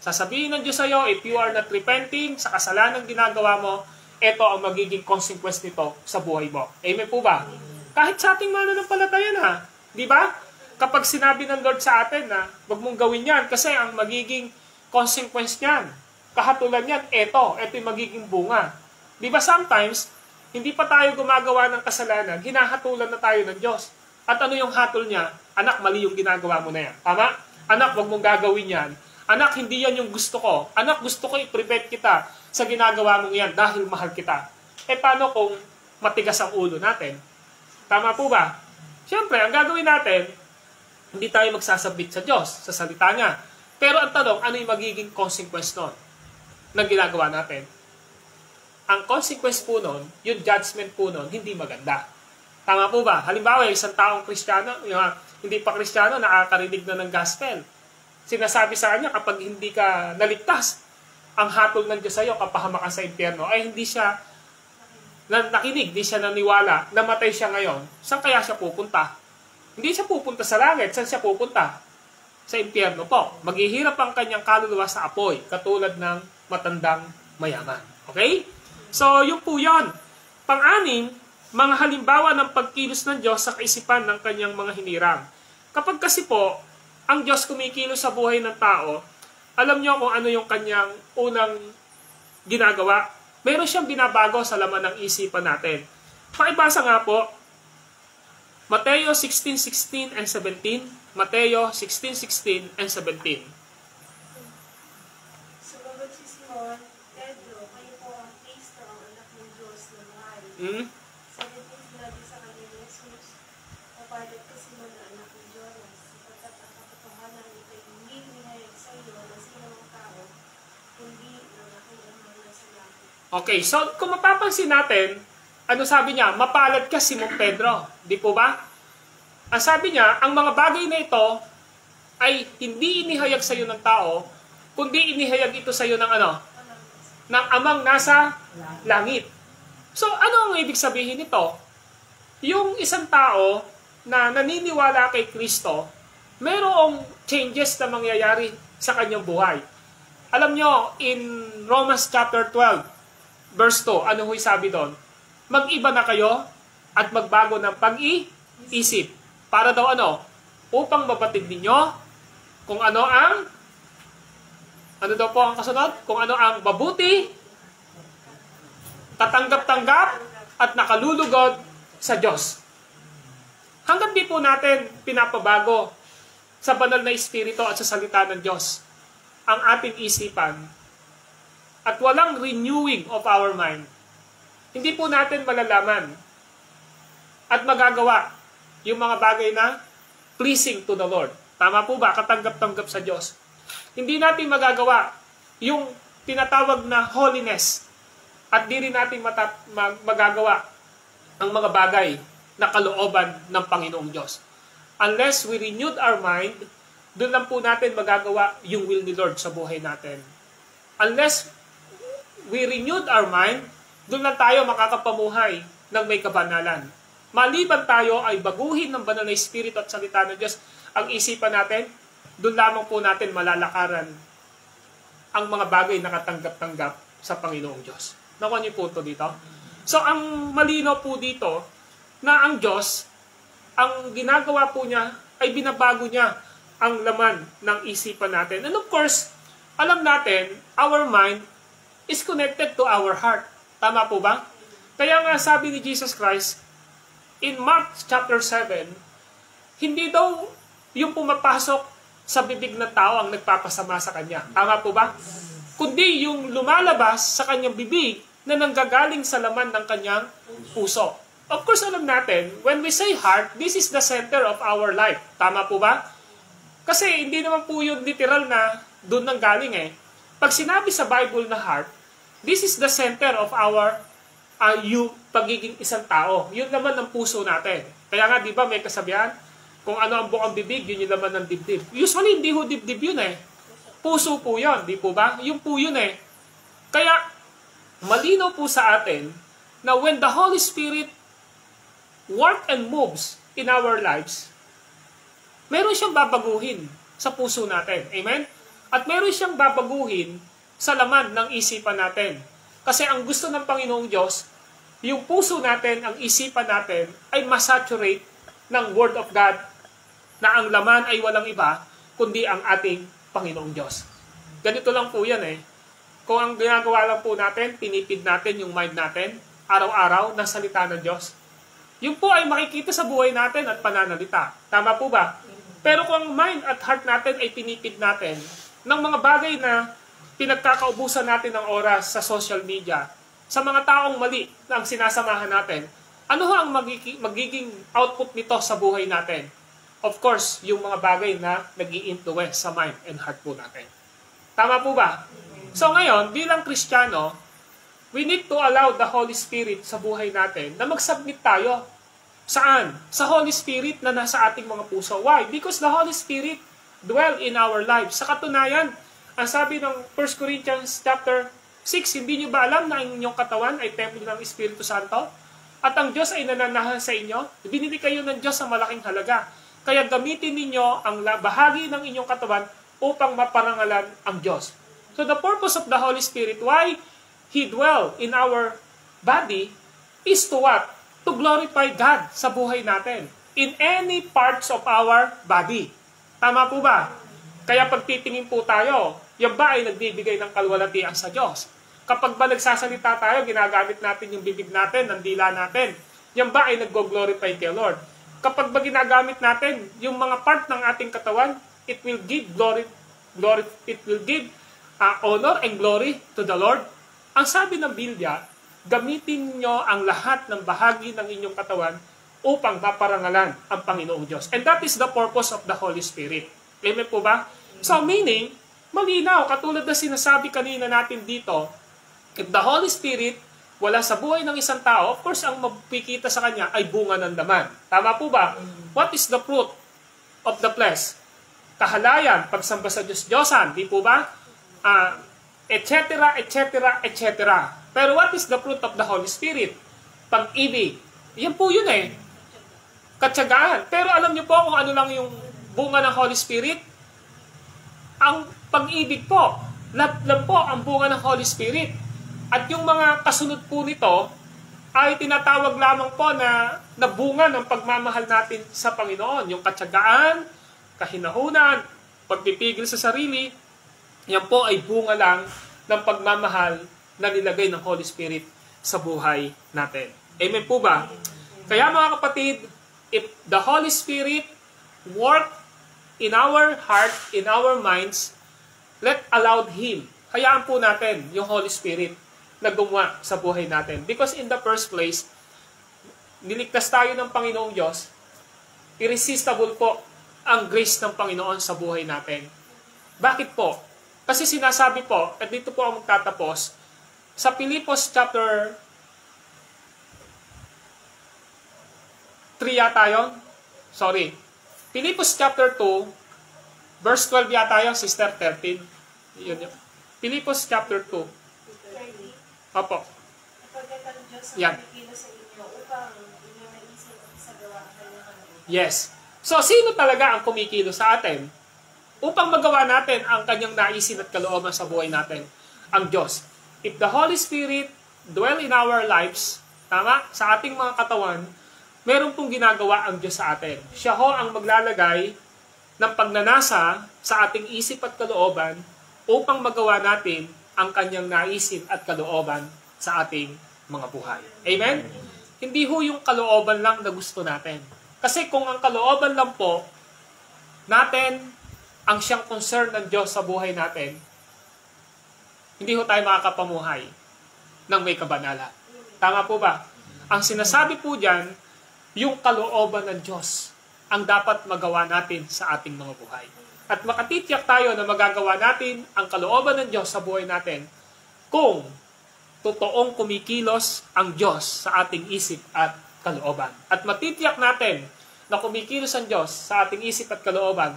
Sasabihin ng Diyos sa iyo, if you are not repenting sa kasalanang ginagawa mo, ito ang magiging consequence nito sa buhay mo. Amen po ba? Kahit sa ating mananampalataya na, di ba? Kapag sinabi ng Lord sa atin na wag mong gawin yan kasi ang magiging consequence niyan, kahatulan yan, ito yung magiging bunga. Di ba sometimes, hindi pa tayo gumagawa ng kasalanan, hinahatulan na tayo ng Diyos. At ano yung hatol niya? Anak, mali yung ginagawa mo na yan. Tama? Anak, wag mong gagawin yan. Anak, hindi yan yung gusto ko. Anak, gusto ko i-prevent kita sa ginagawa mong yan dahil mahal kita. Paano kung matigas ang ulo natin? Tama po ba? Siyempre, ang gagawin natin, hindi tayo magsasabit sa Diyos, sa salita niya. Pero ang tanong, ano yung magiging consequence nun na ginagawa natin? Ang consequence po nun, yung judgment po nun, hindi maganda. Tama po ba? Halimbawa, isang taong Kristiyano, hindi pa Kristiyano, nakakarinig na ng gospel. Sinasabi sa kanya, kapag hindi ka naligtas, ang hatol ng Diyos sa iyo, kapahamakan sa impyerno, ay hindi siya nakinig, hindi siya naniwala, namatay siya ngayon. Saan kaya siya pupunta? Hindi siya pupunta sa langit. Saan siya pupunta? Sa impyerno po. Maghihirap ang kanyang kaluluwa sa apoy, katulad ng matandang mayaman. Okay? So, yun po yun. Pang-anim, mga halimbawa ng pagkilos ng Diyos sa kaisipan ng kanyang mga hinirang. Kapag kasi po, ang Diyos kumikilos sa buhay ng tao, alam niyo kung ano yung kanyang unang ginagawa. Meron siyang binabago sa laman ng isipan natin. Pakibasa nga po, Mateo 16:16 and 17. Mateo 16:16 and 17. Sumagot si Simon, Pedro, kayo po ang Kristo, ang anak ng Diyos na mahal. 17 sinabi sa kanya ni Jesus, papalit ka Simon na anak ng Jonas, sapagkat ang katotohanan ito'y hindi nihayag sa iyo na sino ang tao, kundi ng aking Ama na sa langit. Okay, so kung mapapansin natin, ano sabi niya? Mapalad ka, Simon Pedro. Di po ba? Ang sabi niya, ang mga bagay na ito ay hindi inihayag sa iyo ng tao, kundi inihayag ito sa iyo ng ano? Ng amang nasa langit. So, ano ang ibig sabihin nito? Yung isang tao na naniniwala kay Kristo, mayroong changes na mangyayari sa kanyang buhay. Alam nyo, in Romans chapter 12, verse 2, ano huy sabi doon? Mag-iba na kayo at magbago ng pag-iisip. Para daw ano? Upang mabatid ninyo kung ano ang daw po ang kasunod? Kung ano ang mabuti, katanggap-tanggap, at nakalulugod sa Diyos. Hanggang di po natin pinapabago sa banal na Espiritu at sa salita ng Diyos ang ating isipan at walang renewing of our mind, hindi po natin malalaman at magagawa yung mga bagay na pleasing to the Lord. Tama po ba? Katanggap-tanggap sa Diyos. Hindi natin magagawa yung tinatawag na holiness at di rin natin magagawa ang mga bagay na kalooban ng Panginoong Diyos. Unless we renewed our mind, doon lang po natin magagawa yung will ni Lord sa buhay natin. Unless we renewed our mind, doon lang tayo makakapamuhay ng may kabanalan. Maliban tayo ay baguhin ng banal na Espiritu at salita ng Diyos ang isipan natin, doon lamang po natin malalakaran ang mga bagay na katanggap-tanggap sa Panginoong Diyos. Nakuha niyo po ito dito? So, ang malino po dito na ang Diyos, ang ginagawa po niya ay binabago niya ang laman ng isipan natin. And of course, alam natin, our mind is connected to our heart. Tama po ba? Kaya nga sabi ni Jesus Christ, in Mark chapter 7, hindi daw yung pumapasok sa bibig ng tao ang nagpapasama sa kanya. Tama po ba? Kundi yung lumalabas sa kanyang bibig na nanggagaling sa laman ng kanyang puso. Of course, alam natin, when we say heart, this is the center of our life. Tama po ba? Kasi hindi naman po yung literal na doon nang galing eh. Pag sinabi sa Bible na heart, this is the center of our yung pagiging isang tao. Yun naman ang puso natin. Kaya nga, di ba, may kasabihan, kung ano ang bukang bibig, yun yung laman ng dibdib. Usually, hindi ho dibdib yun eh. Puso po yun, di po ba? Yung po yun eh. Kaya, malinaw po sa atin na when the Holy Spirit work and moves in our lives, meron siyang babaguhin sa puso natin. Amen? At meron siyang babaguhin sa laman ng isipan natin. Kasi ang gusto ng Panginoong Diyos, yung puso natin, ang isipan natin, ay masaturate ng Word of God na ang laman ay walang iba, kundi ang ating Panginoong Diyos. Ganito lang po yan eh. Kung ang ginagawa lang po natin, pinipid natin yung mind natin, araw-araw, ng salita ng Diyos, yung po ay makikita sa buhay natin at pananalita. Tama po ba? Pero kung ang mind at heart natin ay pinipid natin ng mga bagay na pinagkakaubusan natin ng oras sa social media, sa mga taong mali na ang sinasamahan natin, ano ang magiging output nito sa buhay natin? Of course, yung mga bagay na nag-i-influence sa mind and heart po natin. Tama po ba? So ngayon, bilang Kristiyano, we need to allow the Holy Spirit sa buhay natin na mag-submit tayo. Saan? Sa Holy Spirit na nasa ating mga puso. Why? Because the Holy Spirit dwell in our lives. Sa katunayan, ang sabi ng 1 Corinthians chapter 6, hindi nyo ba alam na ang inyong katawan ay templo ng Espiritu Santo? At ang Diyos ay nananahan sa inyo? Binili kayo ng Diyos sa malaking halaga. Kaya gamitin ninyo ang bahagi ng inyong katawan upang maparangalan ang Diyos. So the purpose of the Holy Spirit, why He dwell in our body, is to what? To glorify God sa buhay natin. In any parts of our body. Tama po ba? Kaya pag titingin po tayo, yan ba ay nagbibigay ng kalwalatian sa Diyos? Kapag ba nagsasalita tayo, ginagamit natin yung bibig natin, ng dila natin, yan ba ay nag-glorify kay Lord? Kapag ba ginagamit natin yung mga part ng ating katawan, it will give it will give honor and glory to the Lord. Ang sabi ng Biblia, gamitin nyo ang lahat ng bahagi ng inyong katawan upang maparangalan ang Panginoong Diyos. And that is the purpose of the Holy Spirit. Amen po ba? So meaning, malinaw, katulad na sinasabi kanina natin dito, if the Holy Spirit wala sa buhay ng isang tao, of course, ang mapikita sa kanya ay bunga ng laman. Tama po ba? What is the fruit of the flesh? Kahalayan, pagsamba sa Diyos-Diyosan, di po ba? Etc., etc., etc. Pero what is the fruit of the Holy Spirit? Pag-ibig. Yan po yun eh. Katsagaan. Pero alam niyo po kung ano lang yung bunga ng Holy Spirit? Ang pag-ibig po. Love po ang bunga ng Holy Spirit. At yung mga kasunod po nito ay tinatawag lamang po na bunga ng pagmamahal natin sa Panginoon. Yung katsagaan, kahinahunan, pagpipigil sa sarili, yan po ay bunga lang ng pagmamahal na nilagay ng Holy Spirit sa buhay natin. Amen po ba? Kaya mga kapatid, if the Holy Spirit work in our heart, in our minds, let allow Him. Hayaan po natin yung Holy Spirit na gumawa sa buhay natin. Because in the first place, niligtas tayo ng Panginoong Diyos, irresistible po ang grace ng Panginoon sa buhay natin. Bakit po? Kasi sinasabi po, at dito po ako magtatapos, sa Pilipos chapter 3 yata yun? Sorry. Pilipos chapter 2, verse 12 yata yun, Sister 13. Yun yun. Pilipos chapter 2. 30. Opo. Kapagkat ang Diyos ang Yan. kumikilos sa inyo upang inyong naisip at isagawa ang kanyang kalooban. Yes. So, sino talaga ang kumikilos sa atin upang magawa natin ang kanyang naisin at kalooban sa buhay natin? Ang Diyos. If the Holy Spirit dwell in our lives, tama, sa ating mga katawan, meron pong ginagawa ang Diyos sa atin. Siya ho ang maglalagay ng pagnanasa sa ating isip at kalooban upang magawa natin ang kanyang naisin at kalooban sa ating mga buhay. Amen? Hindi ho yung kalooban lang na gusto natin. Kasi kung ang kalooban lang po natin ang siyang concern ng Diyos sa buhay natin, hindi ho tayo makakapamuhay ng may kabanalan. Tama po ba? Ang sinasabi po dyan, yung kalooban ng Diyos ang dapat magawa natin sa ating mga buhay. At makatitiyak tayo na magagawa natin ang kalooban ng Diyos sa buhay natin kung totoong kumikilos ang Diyos sa ating isip at kalooban. At matitiyak natin na kumikilos ang Diyos sa ating isip at kalooban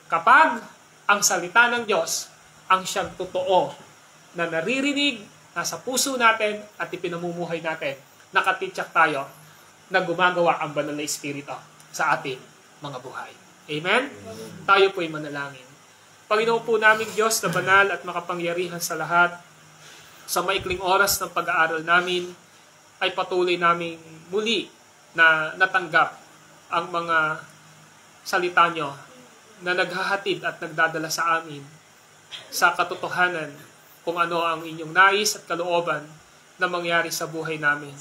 kapag ang salita ng Diyos ang siyang totoo na naririnig, nasa puso natin at ipinamumuhay natin. Nakatitiyak tayo na gumagawa ang banal na Espiritu sa ating mga buhay. Amen? Tayo po'y manalangin. Panginoon po naming Diyos na banal at makapangyarihan sa lahat, sa maikling oras ng pag-aaral namin, ay patuloy naming muli na natanggap ang mga salita nyo na naghahatid at nagdadala sa amin sa katotohanan kung ano ang inyong nais at kalooban na mangyari sa buhay namin.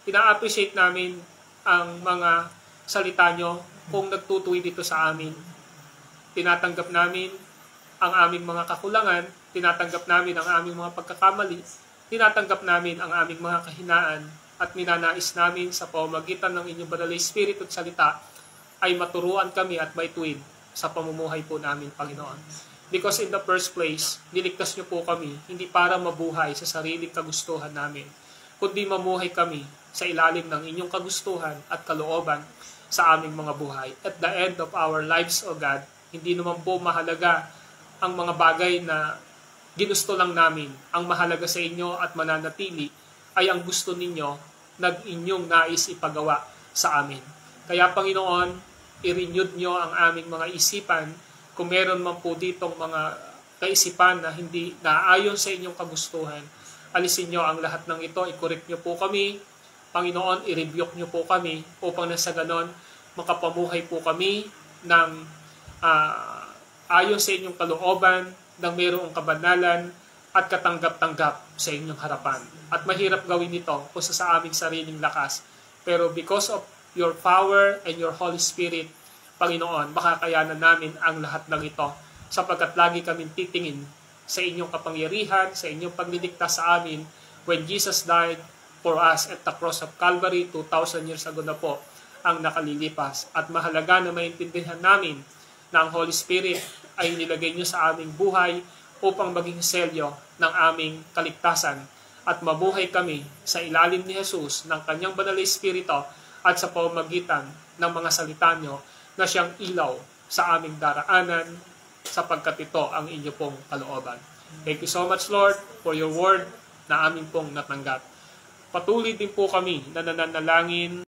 Ina-appreciate namin ang mga salita nyo kung nagtutuwi dito sa amin. Tinatanggap namin ang aming mga kakulangan, tinatanggap namin ang aming mga pagkakamali, tinatanggap namin ang aming mga kahinaan, at ninanais namin sa pamamagitan ng inyong banal na Espiritu at salita ay maturuan kami at maituwid sa pamumuhay po namin, Panginoon. Because in the first place, niligtas niyo po kami, hindi para mabuhay sa sariling kagustuhan namin, kundi mamuhay kami sa ilalim ng inyong kagustuhan at kalooban sa aming mga buhay. At the end of our lives, O God, hindi naman po mahalaga ang mga bagay na ginusto lang namin. Ang mahalaga sa inyo at mananatili ay ang gusto ninyo na inyong nais ipagawa sa amin. Kaya Panginoon, i-renew nyo ang aming mga isipan. Kung meron man po ditong mga kaisipan na hindi naayon sa inyong kagustuhan, alisin nyo ang lahat ng ito, i-correct nyo po kami. Panginoon, i-rebuke nyo po kami upang nasa ganon makapamuhay po kami ng ayon sa inyong kalooban, ng mayroong kabanalan at katanggap-tanggap sa inyong harapan. At mahirap gawin ito kung sa aming sariling lakas. Pero because of your power and your Holy Spirit, Panginoon, makakayanan namin ang lahat ng ito sapagkat lagi kaming titingin sa inyong kapangyarihan, sa inyong pagliligtas sa amin when Jesus died for us at the cross of Calvary 2,000 years ago na po ang nakalilipas. At mahalaga na maintindihan namin na ang Holy Spirit ay nilagay niyo sa aming buhay upang maging selyo ng aming kaligtasan at mabuhay kami sa ilalim ni Jesus ng kanyang banal na Espiritu at sa pamamagitan ng mga salita niyo na siyang ilaw sa aming daraanan sapagkat ito ang inyo pong kalooban. Thank you so much, Lord, for your word na amin pong natanggap. Patuloy din po kami na nananalangin